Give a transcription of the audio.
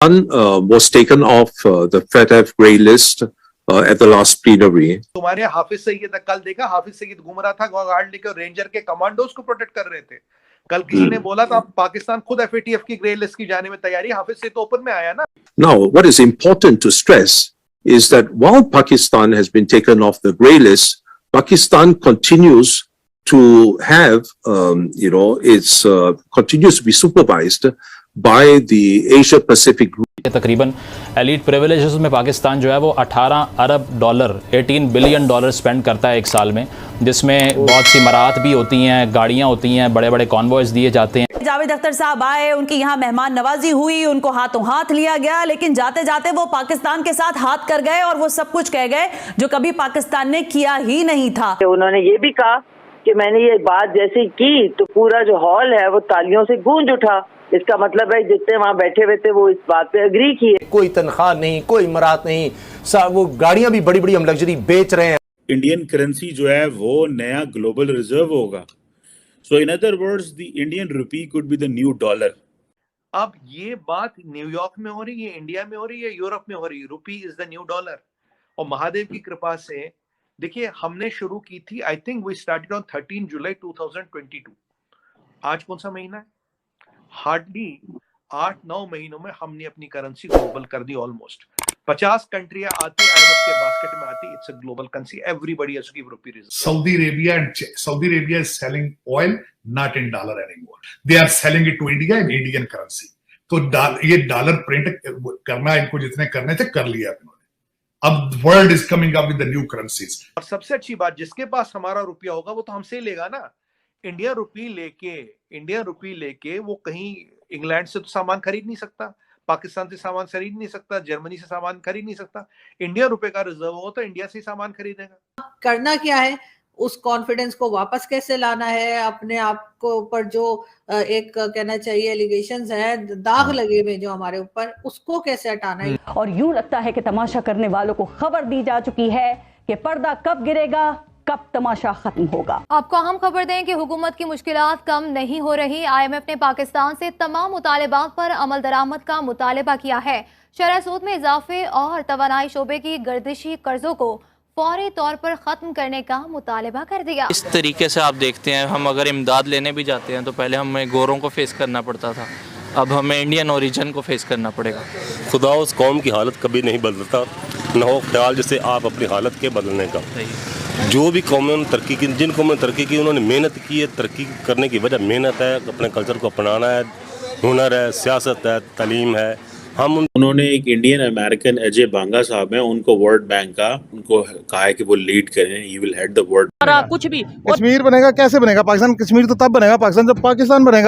Pakistan was taken off the FATF grey list at the last plenary. तुम्हारे हाफिज सईद कल देखा, हाफिज सईद घूम रहा था गार्ड लेकर, रेंजर के कमांडोज को प्रोटेक्ट कर रहे थे। कल किसी ने बोला था पाकिस्तान खुद FATF की ग्रे लिस्ट की जाने में तैयारी, हाफिज सईद तो ओपन में आया ना। Now, what is important to stress is that while Pakistan has been taken off the grey list, Pakistan continues to have, it's continues to be supervised by the Asia Pacific group. तकरीबन elite privileges में पाकिस्तान जो है वो 18 अरब dollar 18 billion dollar spend करता है एक साल में, जिसमें बहुत सी मराहत भी होती हैं, गाड़ियां होती हैं, बड़े बड़े कॉन्वॉयज दिए जाते हैं। जावेद अख्तर साहब आए, उनकी यहाँ मेहमान नवाजी हुई, उनको हाथों हाथ लिया गया, लेकिन जाते जाते वो पाकिस्तान के साथ हाथ कर गए और वो सब कुछ कह गए जो कभी पाकिस्तान ने किया ही नहीं था। उन्होंने ये भी कहा कि मैंने ये बात जैसे की तो पूरा जो हॉल है वो तालियों से गूंज उठा। इसका मतलब है जितने वहाँ बैठे हुए थे वो इस बात पे एग्री किए। कोई तनख्वाह नहीं, कोई इमारत नहीं, वो गाड़ियां भी बड़ी बड़ी हम लग्जरी बेच रहे हैं। इंडियन करेंसी जो है वो नया ग्लोबल रिजर्व होगा। So in other words the Indian rupee could be the new dollar. अब ये बात न्यूयॉर्क में हो रही है, इंडिया में हो रही है, यूरोप में हो रही है। रुपी इज द न्यू डॉलर। और महादेव की कृपा से देखिए हमने शुरू की थी, I think we started on 13 July 2022। आज कौन सा महीना है? हार्डली 8-9 महीनों में हमने अपनी करेंसी ग्लोबल कर दी। ऑलमोस्ट 50 कंट्रियां आती IMF के बास्केट में आती। It's a global currency, everybody has to give rupee reserve. Saudi Arabia is selling oil not in dollar anymore. They are selling it to India in Indian currency. तो ये dollar print करना इनको जितने करने थे कर लिया इन्होंने। अब world is coming up with the new currencies. और सबसे अच्छी बात, जिसके पास हमारा रुपया होगा वो तो हमसे ही लेगा ना। इंडियन रुपी लेके वो कहीं इंग्लैंड से तो सामान खरीद नहीं सकता, पाकिस्तान से सामान खरीद नहीं सकता, जर्मनी से सामान खरीद नहीं सकता। इंडियन रुपए का रिजर्व हो तो इंडिया से ही सामान खरीदेगा। करना क्या है, उस कॉन्फिडेंस को वापस कैसे लाना है, अपने आप को ऊपर जो एक कहना चाहिए एलिगेशंस है, दाग लगे हुए जो हमारे ऊपर, उसको कैसे हटाना है। और यूं लगता है कि तमाशा करने वालों को खबर दी जा चुकी है कि पर्दा कब गिरेगा, कब तमाशा खत्म होगा। आपको अहम खबर दें कि हुकूमत की मुश्किलात कम नहीं हो रही। IMF ने पाकिस्तान से तमाम मुतालिबात पर अमल दरामद का मुतालबा किया है। शरह सूद में इजाफे और तवानाई शोबे की गर्दिशी कर्जों को फौरी तौर पर खत्म करने का मुतालबा कर दिया। इस तरीके से आप देखते हैं, हम अगर इमदाद लेने भी जाते हैं तो पहले हमें गोरों को फेस करना पड़ता था, अब हमें इंडियन ओरिजिन को फेस करना पड़ेगा। खुदा उस कौम की हालत कभी नहीं बदलता, न हो ख्याल जैसे आप अपनी हालत के बदलने का। जो भी कौमें ने तरक्की की, जिन कौमों ने तरक्की की उन्होंने मेहनत की है। तरक्की करने की वजह मेहनत है, अपने कल्चर को अपनाना है, हुनर है, सियासत है, तालीम है। उन्होंने एक इंडियन अमेरिकन अजय बांगा साहब हैं, उनको वर्ल्ड बैंक का उनको कहा है कि वो लीड करें, he will head the world. कुछ भी कश्मीर बनेगा, कैसे बनेगा पाकिस्तान? कश्मीर तो तब बनेगा पाकिस्तान जब पाकिस्तान बनेगा।